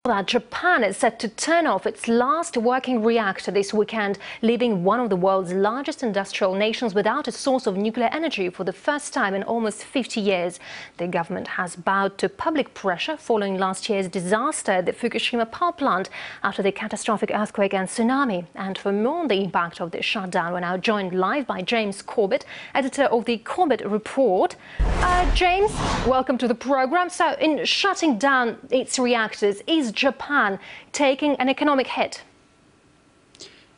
That Japan is set to turn off its last working reactor this weekend, leaving one of the world's largest industrial nations without a source of nuclear energy for the first time in almost 50 years. The government has bowed to public pressure following last year's disaster at the Fukushima power plant after the catastrophic earthquake and tsunami. And for more on the impact of the shutdown, we're now joined live by James Corbett, editor of the Corbett Report. James, welcome to the program. So, in shutting down its reactors, is Japan taking an economic hit?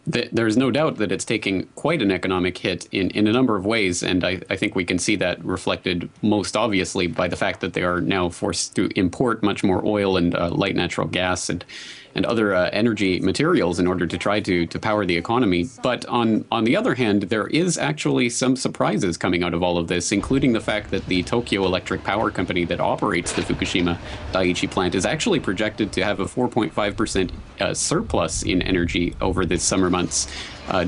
There's no doubt that it's taking quite an economic hit in a number of ways, and I think we can see that reflected most obviously by the fact that they are now forced to import much more oil and light natural gas and other energy materials in order to try to power the economy. But on the other hand, there is actually some surprises coming out of all of this, including the fact that the Tokyo Electric Power Company that operates the Fukushima Daiichi plant is actually projected to have a 4.5% surplus in energy over the summer months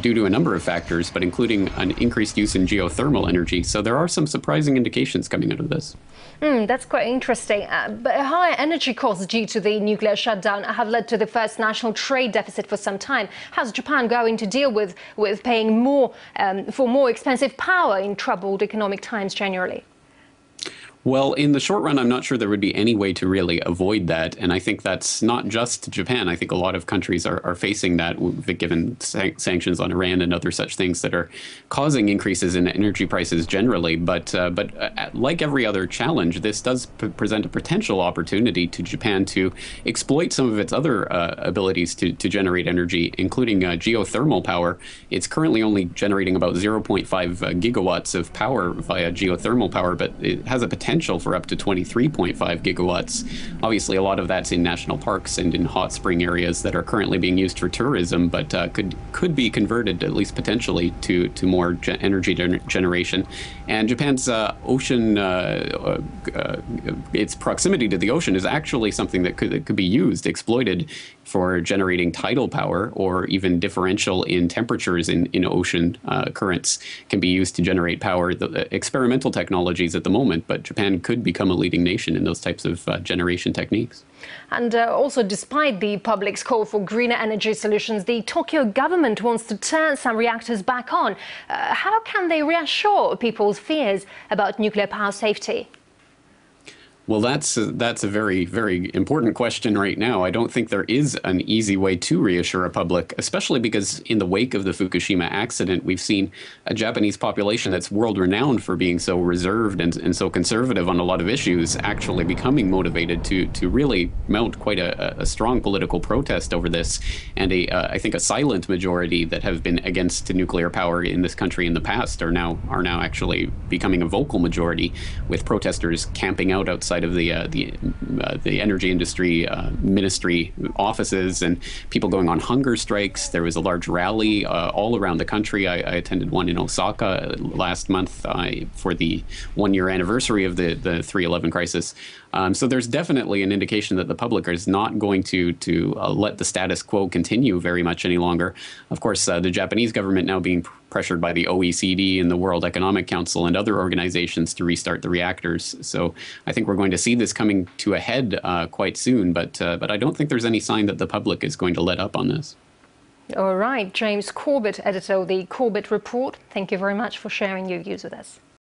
due to a number of factors, but including an increased use in geothermal energy. So there are some surprising indications coming out of this. That's quite interesting. But higher energy costs due to the nuclear shutdown have led to the first national trade deficit for some time. How's Japan going to deal with paying more for more expensive power in troubled economic times generally? Well, in the short run, I'm not sure there would be any way to really avoid that. And I think that's not just Japan. I think a lot of countries are facing that, given sanctions on Iran and other such things that are causing increases in energy prices generally. But like every other challenge, this does present a potential opportunity to Japan to exploit some of its other abilities to generate energy, including geothermal power. It's currently only generating about 0.5 gigawatts of power via geothermal power, but it has a potential for up to 23.5 gigawatts. Obviously, a lot of that's in national parks and in hot spring areas that are currently being used for tourism, but could be converted, at least potentially, to more energy generation. And Japan's ocean, its proximity to the ocean is actually something that could be used, exploited for generating tidal power, or even differential in temperatures in ocean currents can be used to generate power. The experimental technologies at the moment, but Japan could become a leading nation in those types of generation techniques. And also, despite the public's call for greener energy solutions, the Tokyo government wants to turn some reactors back on. How can they reassure people's fears about nuclear power safety? Well, that's a very, very important question right now. I don't think there is an easy way to reassure a public, especially because in the wake of the Fukushima accident, we've seen a Japanese population that's world-renowned for being so reserved and so conservative on a lot of issues, actually becoming motivated to really mount quite a strong political protest over this. And I think a silent majority that have been against nuclear power in this country in the past are now actually becoming a vocal majority, with protesters camping outside of the energy industry ministry offices, and people going on hunger strikes. There was a large rally all around the country. I attended one in Osaka last month for the one-year anniversary of the 3/11 crisis. So there's definitely an indication that the public is not going to let the status quo continue very much any longer. Of course, the Japanese government now being pressured by the OECD and the World Economic Council and other organizations to restart the reactors. So I think we're going to see this coming to a head quite soon, but I don't think there's any sign that the public is going to let up on this. All right, James Corbett, editor of the Corbett Report, thank you very much for sharing your views with us.